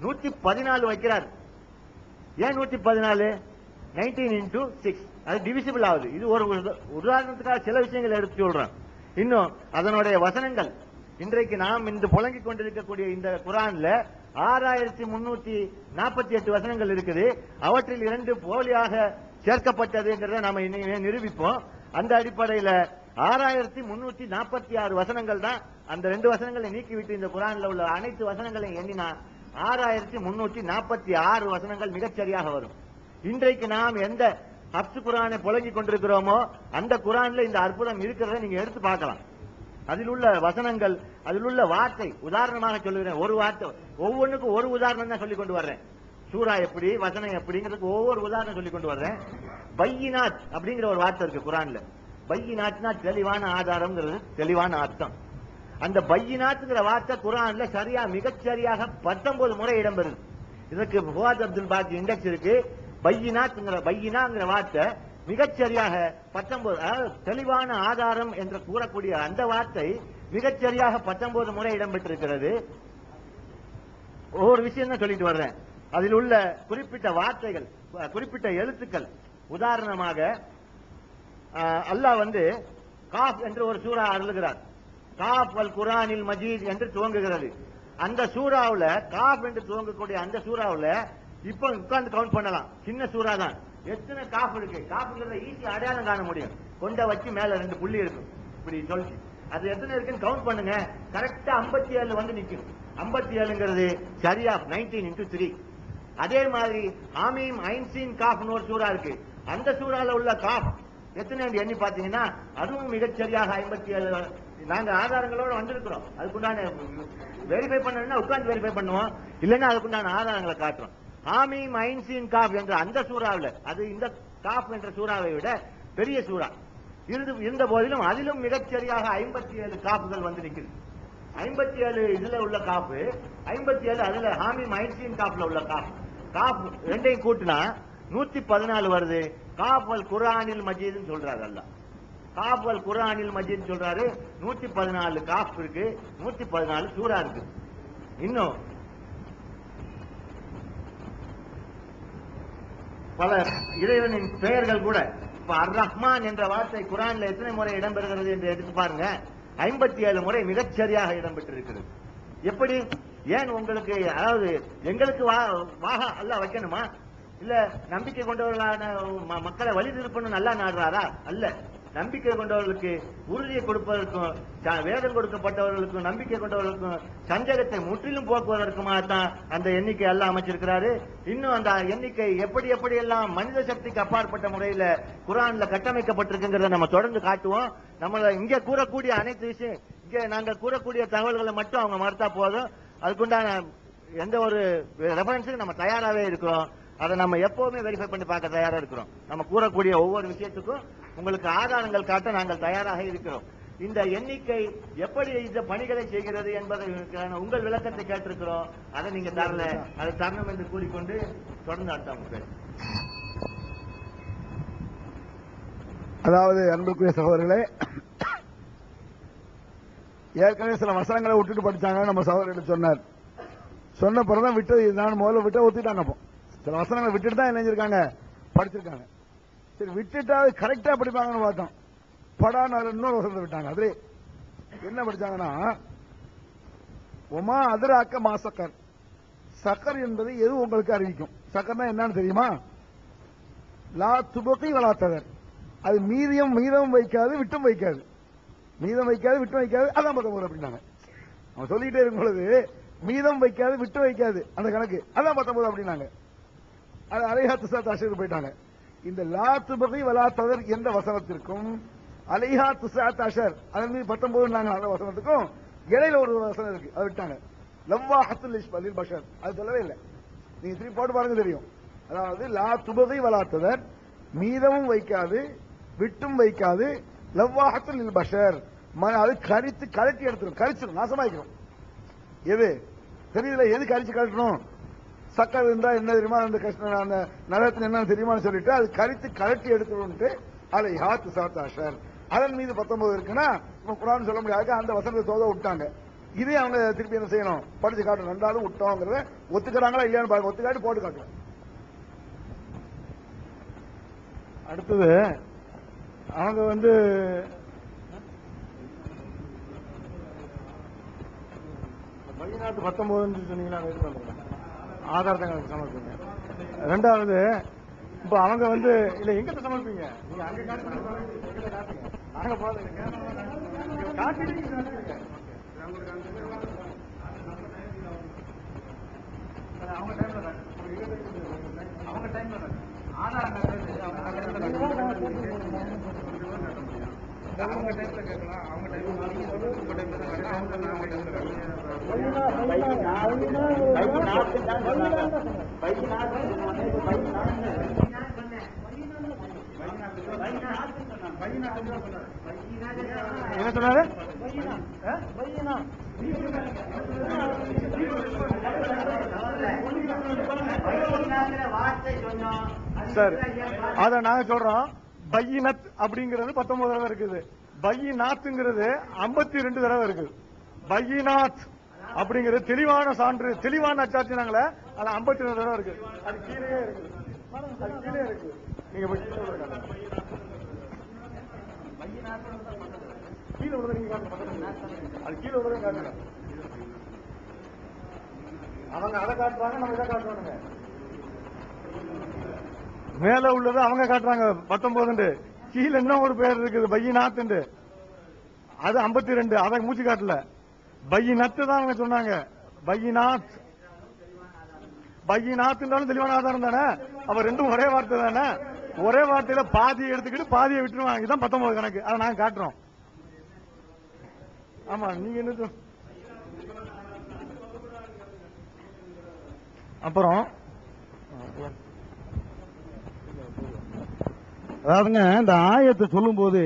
114 வைக்கிறார். ஏன் 114? 19 into 6 அது டிவிசிபிள் ஆகுது. இது ஒரு உதாரணத்துக்காக சில விஷயங்களை எடுத்து சொல்றேன். இன்னும் அதனுடைய வசனங்கள் இன்றைக்கு நாம் இந்த புழங்கிக் கொண்டிருக்கக்கூடிய இந்த குர்ஆன்ல 6348 வசனங்கள் இருக்குது. அவற்றில் 2 போலியாக சேர்க்கப்பட்டதுங்கிறத நாம நிரூபிப்போம். அந்த அடிப்படையில 6346 வசனங்கள் தான். அந்த 2 வசனங்களை நீக்கிவிட்டு இந்த குர்ஆன்ல உள்ள அனைத்து வசனங்களையும் எண்ணினா 6346 வசனங்கள் மிகச்சரியாக வரும். இன்றைக்கு நாம் எந்த ஹப்ஸ் குர்ஆனை புழங்கிக் கொண்டிருக்கிறோமோ அந்த குர்ஆன்ல இந்த அற்புதம் இருக்கிறத நீங்க எடுத்து பார்க்கலாம். அதில் உள்ள வசனங்கள், அதில் உள்ள வார்த்தை, உதாரணமாக சொல்லுகிறேன். ஒரு வார்த்தை, ஒவ்வொன்றுக்கும் ஒரு உதாரணம் தான் சொல்லிக் கொண்டு வர்றேன். சூரா எப்படி, வசனம் எப்படிங்கிறதுக்கு ஒவ்வொரு உதாரணம் சொல்லிக் கொண்டு வர்றேன். பையினாத் அப்படிங்கிற ஒரு வார்த்தை இருக்கு குர்ஆன்ல. பையினாத்னா தெளிவான ஆதாரம்ங்கிறது தெளிவான அர்த்தம். அந்த பையினாத்ங்கிற வார்த்தை குர்ஆன்ல சரியா மிகச்சரியாக 19 முறை இடம்பெறுது. இதற்கு ஃபுவாத் அப்துல் பாக்கி இண்டெக்ஸ் இருக்கு. பையினாங்கிற வார்த்தை மிகச்சரியாக 19, அதாவது தெளிவான ஆதாரம் என்று கூறக்கூடிய அந்த வார்த்தை மிகச்சரியாக 19 முறை இடம்பெற்றிருக்கிறது. ஒவ்வொரு விஷயம் தான் சொல்லிட்டு வர்றேன். அதில் உள்ள குறிப்பிட்ட வார்த்தைகள், குறிப்பிட்ட எழுத்துக்கள், உதாரணமாக அல்லாஹ் காஃப் என்று ஒரு சூரா அருளுகிறார். காஃப் அல் குர்ஆனில் மஜீத் என்று துவங்குகிறது. அந்த சூறாவுல காஃப் என்று துவங்கக்கூடிய அந்த சூறாவுல இப்ப உட்கார்ந்து கவுண்ட் பண்ணலாம். சின்ன சூறா தான். எத்தனை காஃப் இருக்கு? காஃப்ங்கிறத ஈஸியா அடையாளம் காண முடியும். கொண்ட வச்சு மேல 2 புள்ளி இருக்கும். இப்படி சொல்லி அது எத்தனை இருக்குன்னு கவுண்ட் பண்ணுங்க. கரெக்டா 57 நிக்கும். 57ங்கிறது சரியா 19 into 3. அதே மாதிரி ஆமீம் ஐன்சீன் காஃப்னு ஒரு சூறா இருக்கு. அந்த சூறால உள்ள காஃப் எத்தனை எண்ணி பாத்தீங்கன்னா அதுவும் மிகச்சரியாக 57. நாங்க ஆதாரங்களோட வந்திருக்கிறோம். அதுக்குண்டான வெரிஃபை பண்ணணும்னா உட்கார்ந்து வெரிஃபை பண்ணுவோம், இல்லைன்னா அதுக்குண்டான ஆதாரங்களை காட்டுறோம். ஆமீம் ஐன்சீன் காஃப் என்ற அந்த சூறாவில், அது இந்த காஃப் என்ற சூறாவை விட பெரிய சூறா இருந்த போதிலும் அதிலும் மிகச்சரியாக 57 காப்புகள் நிற்குது. 57 இதுல உள்ள காப்பு, 57 அதுல ஹாமீம் ஐன்சீன் காப்ல உள்ள காப் ரெண்டையும் கூட்டினா 114 வருது. காப் அல் குர்ஆனில் மஜீத்னு சொல்றாரு அல்லாஹ். காப் அல் குர்ஆனில் மஜீத் சொல்றாரு. 114 காப் இருக்கு, 114 சூரா இருக்கு. இன்னும் பல இறைவனின் பெயர்கள் கூட, இப்ப அர் ரஹ்மான் என்ற வார்த்தை குர்ஆன்ல எத்தனை முறை இடம்பெறுகிறது என்று எடுத்து பாருங்க. 57 முறை மிகச்சரியாக இடம்பெற்றிருக்கிறது. எப்படி? ஏன் உங்களுக்கு, அதாவது எங்களுக்கு வாகா அல்லாஹ் வைக்கணுமா? இல்ல நம்பிக்கை கொண்டவர்களான மக்களை வழி திருப்பணும் நல்லா நாடுறாரா? அல்ல. நம்பிக்கை கொண்டவர்களுக்கு உறுதியை கொடுப்பதற்கும், வேதம் கொடுக்கப்பட்டவர்களுக்கும் நம்பிக்கை கொண்டவர்களுக்கும் சந்தேகத்தை முற்றிலும் போக்குவதற்குமாகத்தான் அந்த எண்ணிக்கை எல்லாம் அமைச்சிருக்கிறாரு. இன்னும் அந்த எண்ணிக்கை எப்படி எப்படி எல்லாம் மனித சக்திக்கு அப்பாற்பட்ட முறையில குர்ஆன்ல கட்டமைக்கப்பட்டிருக்குங்கிறத நம்ம தொடர்ந்து காட்டுவோம். நம்மள இங்க கூறக்கூடிய அனைத்து விஷயம், இங்க நாங்க கூறக்கூடிய தகவல்களை மட்டும் அவங்க மறுத்தா போதும். அதுக்குண்டான எந்த ஒரு ரெஃபரன்ஸுக்கு நம்ம தயாராகவே இருக்கிறோம். அதை நம்ம எப்பவுமே வெரிஃபை பண்ணி பார்க்க தயாரா இருக்கிறோம். நம்ம கூறக்கூடிய ஒவ்வொரு விஷயத்துக்கும் உங்களுக்கு ஆதாரங்கள் காட்ட நாங்கள் தயாராக இருக்கிறோம். இந்த எண்ணிக்கை எப்படி இந்த பணிகளை செய்கிறது என்பதற்கான உங்கள் விளக்கத்தை கேட்டிருக்கிறோம். அதை நீங்க தரல, அதை தரணும் என்று கூறிக்கொண்டு தொடர்ந்து அடுத்த. அதாவது அன்புக்குரிய சகோதரர்களே, ஏற்கனவே சில வசனங்களை விட்டுட்டு படிச்சாங்க. நம்ம சகோதரர்கள் சொன்ன பிறகுதான் விட்டது. நான் முதல்ல விட்ட ஒத்துட்டாங்க. அப்போ சில வசனங்களை விட்டுட்டு தான் என்ன செஞ்சிருக்காங்க, படிச்சிருக்காங்க. சரி, விட்டுட்டா கரெக்டா படிப்பாங்கன்னு பார்த்தோம். படான இன்னொரு வசனத்தை விட்டாங்க. அதுல என்ன படிச்சாங்கன்னா, ஒமா அதிராக்க மாசக்கர். சக்கர் என்பது எது உங்களுக்கு அறிவிக்கும். சக்கர்னா என்னன்னு தெரியுமா? லா துபகி வளாத்தவர். அது மீதம் வைக்காது, விட்டும் வைக்காது. மீதம் வைக்காது, விட்டும் வைக்காது. அதான் 19 அப்படின்னாங்க. அவன் சொல்லிட்டே இருக்கும் பொழுது மீதம் வைக்காது, விட்டு வைக்காது, அந்த கணக்கு அதான் 19 அப்படின்னாங்க. அது அலைஹா துசாத் அஷருக்கு போயிட்டாங்க. இந்த லா துபகி வலாத்தவர் என்ற வசனத்திற்கும் அலைஹா துசாத் அஷர் அதன் மீது 19 அந்த வசனத்துக்கும் இடையில ஒரு வசனம் இருக்கு, அதை விட்டாங்க. லவ்வாஹத்துல் லில் பஷர் அது சொல்லவே இல்லை. நீங்க திருப்பி போட்டு பாருங்க தெரியும். அதாவது லா துபகி வலாத்தவர் மீதமும் வைக்காது, விட்டும் வைக்காது. லவ்வாஹத்துல் லில் பஷர் அது கரித்து கலட்டி எடுத்துரும், கரிச்சிடும், நாசமாய்க்கிறோம். எது தெரியல, எது கரிச்சு கலட்டணும்? சக்கர் இருந்தா என்ன தெரியுமா, அந்த கஷ்டம் அந்த நரகத்தில் என்ன தெரியுமான்னு சொல்லிட்டு அது கரித்து கலட்டி எடுத்துட்டு அலைஹா துசாத் அஷர் அதன் மீது 19 இருக்குன்னா குர்ஆன் சொல்ல முடியாது. அந்த வசனத்தை தோத விட்டாங்க. இதே அவங்க திருப்பி என்ன செய்யணும், படிச்சு காட்டணும். ரெண்டாவது விட்டோங்கிறத ஒத்துக்கிறாங்களா இல்லையான்னு பாருங்க, ஒத்துக்காட்டி போட்டு காட்டணும். அடுத்தது அவங்க பையனாட்டு 19 சொன்னீங்களா, ஆதாரத்தை எனக்கு சமர்ப்பிங்க. ரெண்டாவது இப்ப அவங்க இல்ல எங்கிட்ட சமர்ப்பிங்க, நீங்க அங்க காட்டுங்க, நாங்க போதுங்க காட்டிட்டு அவங்க டைம்ல அவங்க டைம்ல ஆதாரம் அவங்க டைம்ல கேட்கலாம். அவங்க என்ன சொன்னாரு? சார் அத நாங்க சொல்றோம். பையினத் அப்படிங்கிறது 19 தடவை இருக்குது, பையினாத்துங்கிறது 52 தடவை இருக்குது. பையினாத் அப்படிங்கிறது தெளிவான சான்று, தெளிவான அச்சாட்சி நாங்களே, அது 52 தடவை இருக்கு. அது கீழே இருக்கு, அது கீழே இருக்கு. நீங்க கீழே உள்ளதை நீங்க காட்டுங்க, அது கீழே உள்ளதை காட்டுங்க. அவங்க அதை காட்டுறாங்க, நம்ம இதை காட்டுவானுங்க. மேல உள்ளது அவங்க காட்டுறாங்க 19, கீழே என்ன ஒரு பேர் இருக்குது பையினாத், அது 52, அதை மூச்சு காட்டல. பையினத்து தான் அவங்க சொன்னாங்க. பையினாத் பையினாத்ன்றாலும் தெளிவான ஆதாரம் தானே. அப்ப ரெண்டும் ஒரே வார்த்தை தானே. ஒரே வார்த்தையில பாதியை எடுத்துக்கிட்டு பாதியை விட்டுருவாங்க. இதுதான் 19 கணக்கு, அதை நாங்க காட்டுறோம். ஆமா, நீங்க என்ன அப்புறம் அதாவதுங்க இந்த ஆயத்தை சொல்லும் போது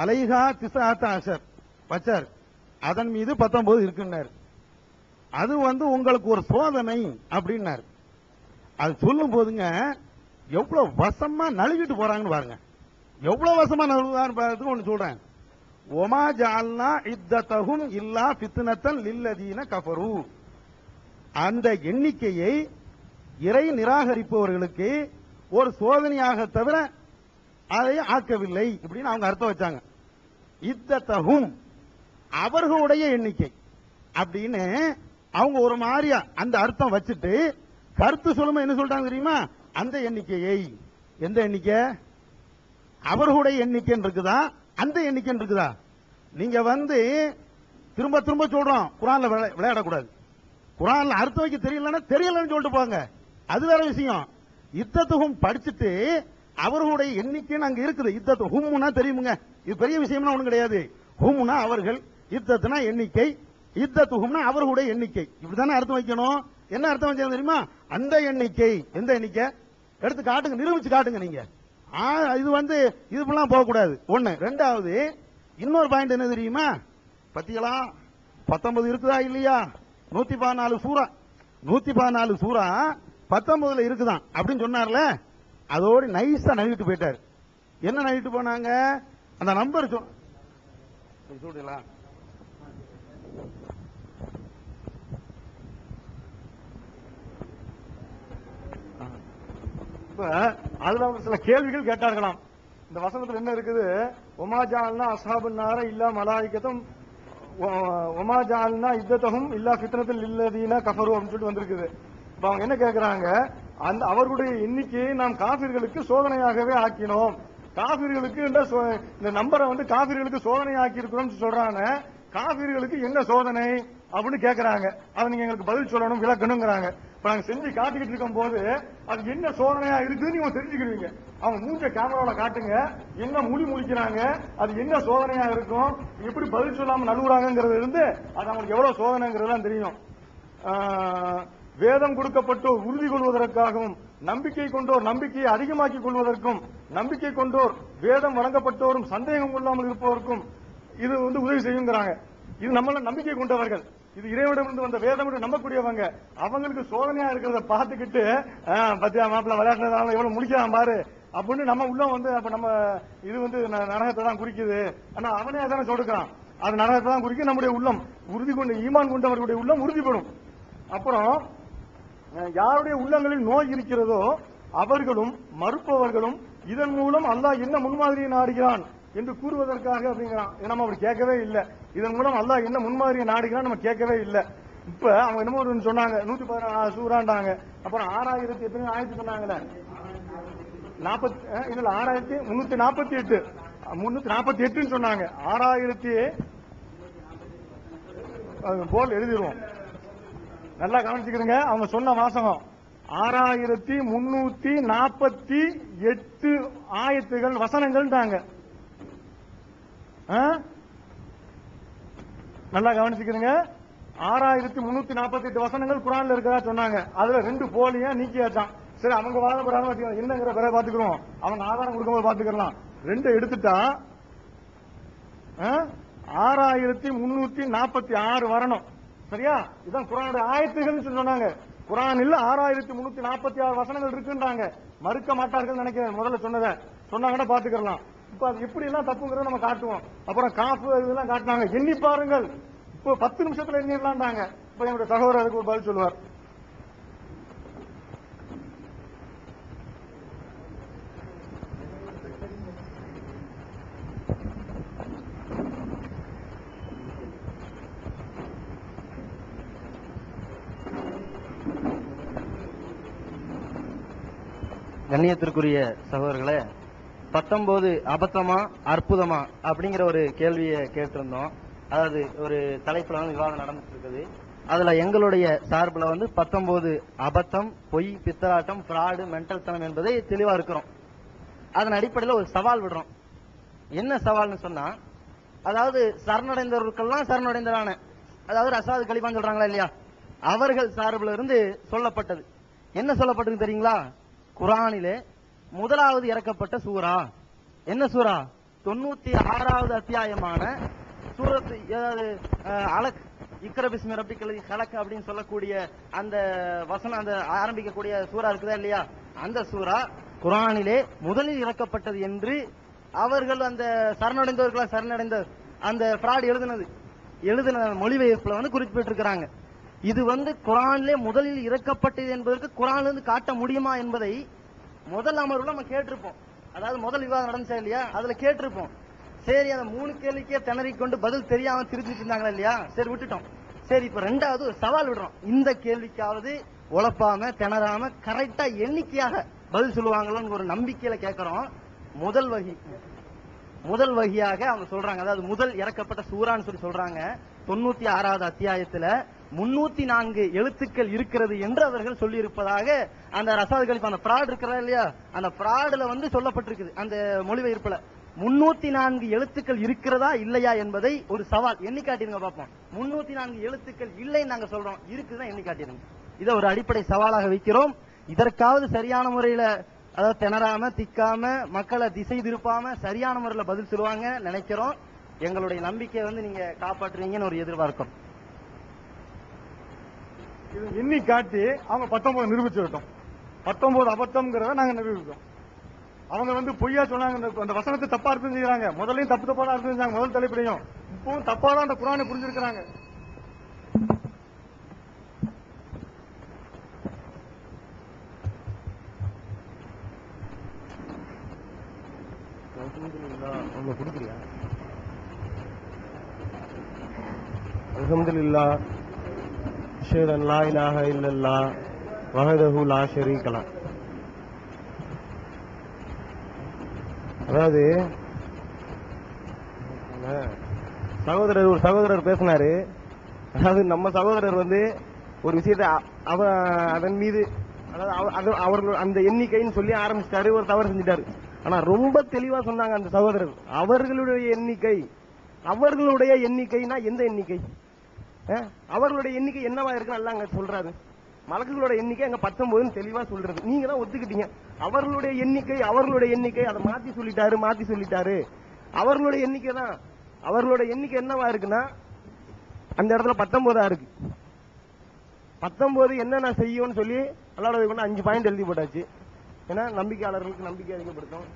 அலைஹா திசாத்த அஷர் பச்சர், அதன் மீது 19 இருக்குன்னாரு. அது உங்களுக்கு ஒரு சோதனை அப்படின்னாரு. அது சொல்லும் போதுங்க எவ்வளவு வசமா நழுவிட்டு போறாங்கன்னு பாருங்க. எவ்வளவு வசமா நழுவுறான்னு ஒண்ணு சொல்றேன். ஒமா ஜஅல்னா இத்ததஹும் இல்லா ஃபித்னத்தன் லில்லதீன கஃபரு, அந்த எண்ணிக்கையை இறை நிராகரிப்பவர்களுக்கு ஒரு சோதனையாக தவிர அதை ஆக்கவில்லை இப்படின்னு அவங்க அர்த்தம் வச்சாங்க. இத்ததஹும் அவர்களுடைய எண்ணிக்கை அப்படின்னு அவங்க ஒரு மாதிரியா அந்த அர்த்தம் வச்சுட்டு கருத்து சொல்லுமா என்ன சொல்றாங்க தெரியுமா? அந்த எண்ணிக்கையை, எந்த எண்ணிக்கை? அவர்களுடைய எண்ணிக்கை இருக்குதா, அந்த எண்ணிக்கை இருக்குதா? நீங்க திரும்ப திரும்ப சொல்றோம் குர்ஆன்ல விளையாடக்கூடாது. குர்ஆன்ல அர்த்தம் வைக்க தெரியலன்னு சொல்லிட்டு போங்க, அது வேற விஷயம். இத்தத்துகும் படிச்சுட்டு அவர்களுடைய எண்ணிக்கைன்னு அங்க இருக்குது. இத்தத்து ஹும்னா தெரியுமுங்க, இது பெரிய விஷயம்னா ஒண்ணும் கிடையாது. ஹும்னா அவர்கள், இத்தத்துனா எண்ணிக்கை, இத்தத்துகும்னா அவர்களுடைய எண்ணிக்கை, இப்படித்தானே அர்த்தம் வைக்கணும். என்ன அர்த்தம் வைக்கணும் தெரியுமா? அந்த எண்ணிக்கை. எந்த எண்ணிக்கை எடுத்து காட்டுங்க, நிரூபிச்சு காட்டுங்க நீங்க. இது இதுலாம் போகக்கூடாது. ஒண்ணு. ரெண்டாவது இன்னொரு பாயிண்ட் என்ன தெரியுமா? பத்திகளா 19 இருக்குதா இல்லையா? 114 சூரா, 114 சூரா 19 இருக்குதான் அப்படின்னு சொன்னார்ல, அதோடு நைஸா நழுவிட்டு போயிட்டாரு. என்ன நழுவிட்டு போனாங்க? அந்த நம்பர் சொல்றீங்களா? இப்ப அதுல சில கேள்விகள் கேட்டார்களாம். இந்த வசனத்துல என்ன இருக்குது? ஒமாஜால்னா அஸ்ஹாபுன் நார இல்லா மலாயிகத்தும் ஒமாஜால்னா இத்தத்தஹும் இல்லா ஃபித்னத்துல் லில்லதீன கஃபரு அப்படின்னு சொல்லிட்டு வந்திருக்குது. இப்ப அவங்க என்ன கேட்கிறாங்க? அந்த அவர்களுடைய எண்ணிக்கையை நாம் காபிர்களுக்கு சோதனையாகவே ஆக்கினோம். காபிர்களுக்கு இந்த நம்பரை காபிர்களுக்கு சோதனை ஆக்கி இருக்கிறோம் சொல்றாங்க. காபிர்களுக்கு என்ன சோதனை அப்படின்னு கேட்கறாங்க. அதை நீங்க எங்களுக்கு பதில் சொல்லணும், விளக்கணுங்கிறாங்க. இப்ப நாங்க செஞ்சு காட்டிக்கிட்டு இருக்கும் போது அது என்ன சோதனையா இருக்குன்னு நீங்க தெரிஞ்சுக்கிறீங்க. அவங்க மூஞ்ச கேமராவில காட்டுங்க, என்ன மொழி முழிக்கிறாங்க, அது என்ன சோதனையா இருக்கும், எப்படி பதில் சொல்லாம நழுவுறாங்கிறது இருந்து அது அவங்களுக்கு எவ்வளவு சோதனைங்கிறது தெரியும். வேதம் கொடுக்கப்பட்டோர் உறுதி கொள்வதற்காகவும், நம்பிக்கை கொண்டோர் நம்பிக்கையை அதிகமாக்கிக் கொள்வதற்கும், நம்பிக்கை கொண்டோர் வேதம் வழங்கப்பட்டோரும் சந்தேகம் கொள்ளாமல் இருப்பதற்கும் இது உதவி செய்யுங்கிறாங்க. இது நம்மள நம்பிக்கை கொண்டவர்கள், இது இறைவனிடமிருந்து வந்த வேதம் என்று நம்பக்கூடியவங்க. அவங்களுக்கு சோதனையா இருக்கிறத பார்த்துக்கிட்டு பத்தியா மாப்பிள்ள விளையாட்டுறதால எவ்வளவு முடிக்கலாம் பாரு அப்படின்னு நம்ம உள்ள அப்ப நம்ம இது நரகத்தை தான் குறிக்குது. ஆனா அவனே தானே சொல்லிருக்கான். அது நரகத்தை தான் குறிக்கும். நம்முடைய உள்ளம் உறுதி கொண்டு ஈமான் கொண்டவர்களுடைய உள்ளம் உறுதிப்படும். அப்புறம் யாருடைய உள்ளங்களில் நோய் இருக்கிறதோ அவர்களும் மறுப்பவர்களும் இதன் மூலம் அல்லாஹ் என்ன முன்மாதிரியை நாடுகிறான் என்று கூறுவதற்காக அப்படிங்கிறான். நம்ம அப்படி கேட்கவே இல்லை. இதன் மூலம் அல்லாஹ் என்ன முன்மாதிரியை நாடுகிறான் நம்ம கேட்கவே இல்லை. இப்ப அவங்க என்னமோ ஒரு சொன்னாங்க 114 சூறாண்டாங்க. அப்புறம் 6000 எத்தனை ஆயிரத்தி சொன்னாங்களே 6348 348 சொன்னாங்க. 6000 போல் எழுதிடுவோம். நல்லா கவனிச்சுக்கிறீங்க. அவங்க சொன்ன வாசகம் 6348 ஆயத்துகள் வசனங்கள். நல்லா கவனிச்சுக்கிறீங்க. 6348 வசனங்கள் குரான்ல இருக்கிறதா சொன்னாங்க. அதுல 2 போலியா நீக்கியாச்சான். சரி, அவங்க வாத பிரகாரம் என்னங்கிற பிறகு பாத்துக்கிறோம். அவங்க ஆதாரம் கொடுக்கும்போது பாத்துக்கலாம். 2 எடுத்துட்டா 6346 வரணும். சரியா? இதான் குரானுடைய ஆயத்துகள் சொன்னாங்க. குரானில் 6346 வசனங்கள் இருக்குன்றாங்க. மறுக்க மாட்டார்கள் நினைக்கிறேன். முதல்ல சொன்னாங்கன்னா பாத்துக்கலாம். இப்ப அது எப்படி எல்லாம் தப்புங்கிறத நம்ம காட்டுவோம். அப்புறம் காப்பு இதெல்லாம் காட்டினாங்க. எண்ணி பாருங்கள். இப்போ 10 நிமிஷத்துல எண்ணிடலாம்டாங்க. இப்ப என்னுடைய சகோதரர் அதுக்கு ஒரு பதில் சொல்லுவார். கண்ணியத்திற்குரிய சகோதரர்களே, 19 அபத்தமா அற்புதமா அப்படிங்கிற ஒரு கேள்வியை கேட்டிருந்தோம். அதாவது ஒரு தலைப்புல வந்து விவாதம் நடந்துட்டு இருக்குது. அதுல எங்களுடைய சார்பில் வந்து 19 அபத்தம், பொய், பித்தலாட்டம், பிராடு, மென்டல் தனம் என்பதை தெளிவா இருக்கிறோம். அதன் அடிப்படையில் ஒரு சவால் விடுறோம். என்ன சவால்னு சொன்னா, அதாவது சரணடைந்தவர்களுக்கெல்லாம் சரணடைந்ததான, அதாவது ரசாது கலிபான் சொல்றாங்களா இல்லையா, அவர்கள் சார்பில் இருந்து சொல்லப்பட்டது. என்ன சொல்லப்பட்டது தெரியுங்களா? குரானிலே முதலாவது இறக்கப்பட்ட சூரா என்ன சூரா? 96வது அத்தியாயமான சூரத் அலக் இக்ர பிஸ்மி ரப்பிக்கல் ஹலக் அப்படின்னு சொல்லக்கூடிய அந்த வசனம், அந்த ஆரம்பிக்கக்கூடிய சூரா இருக்குதா இல்லையா, அந்த சூரா குரானிலே முதலில் இறக்கப்பட்டது என்று அவர்கள் அந்த சரணடைந்த அந்த ஃப்ராட் எழுதின மொழிபெயர்ப்புல வந்து குறிப்பிட்டிருக்கிறாங்க. இது வந்து குரானிலே முதலில் இறக்கப்பட்டது என்பதற்கு குரான்ல இருந்து காட்ட முடியுமா என்பதை முதல் அமர்வுல நம்ம கேட்டிருப்போம். அதாவது முதல் விவாதம் நடந்துச்சா இல்லையா, அதுல கேட்டிருப்போம். சரி, அந்த 3 கேள்விக்கே திணறிக்கொண்டு பதில் தெரியாம திருச்சிட்டு இருந்தாங்களா இல்லையா, சரி விட்டுட்டோம். சரி, இப்ப 2வது ஒரு சவால் விடுறோம். இந்த கேள்விக்காவது உழப்பாம திணறாம கரெக்டா எண்ணிக்கையாக பதில் சொல்லுவாங்களோன்னு ஒரு நம்பிக்கையில கேட்கிறோம். முதல் வகியாக அவங்க சொல்றாங்க, அதாவது முதல் இறக்கப்பட்ட சூரான்னு சொல்லி சொல்றாங்க. 96வது அத்தியாயத்துல 304 எழுத்துக்கள் இருக்கிறது என்று அவர்கள் சொல்லி இருப்பதாக அந்த ரசாது கலிப் அந்த ஃப்ராட் இருக்கிறதா இல்லையா, அந்த ஃப்ராடுல வந்து சொல்லப்பட்டிருக்குது. அந்த மொழிபெயர்ப்புல 304 எழுத்துக்கள் இருக்கிறதா இல்லையா என்பதை ஒரு சவால் எண்ணி காட்டிருங்க பார்ப்போம். 304 எழுத்துக்கள் இல்லைன்னு நாங்க சொல்றோம், இருக்குதான் எண்ணி காட்டிருங்க. இதை ஒரு அடிப்படை சவாலாக வைக்கிறோம். இதற்காவது சரியான முறையில, அதாவது திணறாம திக்காம மக்களை திசை திருப்பாம சரியான முறையில் பதில் சொல்லுவாங்க நினைக்கிறோம். எங்களுடைய நம்பிக்கையை வந்து நீங்க காப்பாற்றுவீங்கன்னு ஒரு எதிர்பார்க்கிறோம். எண்ணி காட்டி அவங்க 19 நிரூபிச்சு விட்டோம். 19 அபத்தம்ங்கிறத நாங்க நிரூபித்தோம். அவங்க வந்து பொய்யா சொன்னாங்க, அந்த வசனத்தை தப்பா அர்த்தம் செய்யறாங்க. முதலையும் தப்பு தான் அர்த்தம் செஞ்சாங்க, முதல் தலைப்பிலையும். இப்பவும் தப்பா தான் அந்த குரானை புரிஞ்சிருக்கிறாங்க. அல்ஹம்துலில்லாஹ் அஷ்ஹது அன் லா இலாஹ இல்லல்லாஹ் வஹதஹு லா ஷரீக லஹ். அதாவது ஒரு சகோதரர் பேசினாரு. அதாவது நம்ம சகோதரர் வந்து ஒரு விஷயத்தை அதன் மீது, அதாவது அவர்கள் அந்த எண்ணிக்கைன்னு சொல்லி ஆரம்பிச்சிட்டாரு, ஒரு தவறு செஞ்சிட்டாரு. ஆனா ரொம்ப தெளிவா சொன்னாங்க அந்த சகோதரர். அவர்களுடைய எண்ணிக்கைனா எந்த எண்ணிக்கை? அவர்களுடைய எண்ணிக்கை என்னவா இருக்கு நல்லா அங்க சொல்றாரு. மலக்குகளோட எண்ணிக்கை அங்க 19 தெளிவா சொல்றது. நீங்க தான் ஒத்துக்கிட்டீங்க. அவர்களுடைய எண்ணிக்கை அதை மாத்தி சொல்லிட்டாரு. அவர்களுடைய எண்ணிக்கை தான். அவர்களுடைய எண்ணிக்கை என்னவா இருக்குன்னா அந்த இடத்துல 19 இருக்கு. 19 என்னென்ன செய்யும்னு சொல்லி அல்லாஹ் 5 பாயிண்ட் எழுதி போட்டாச்சு. ஏன்னா நம்பிக்கையாளர்களுக்கு நம்பிக்கை அதிகப்படுத்தும்,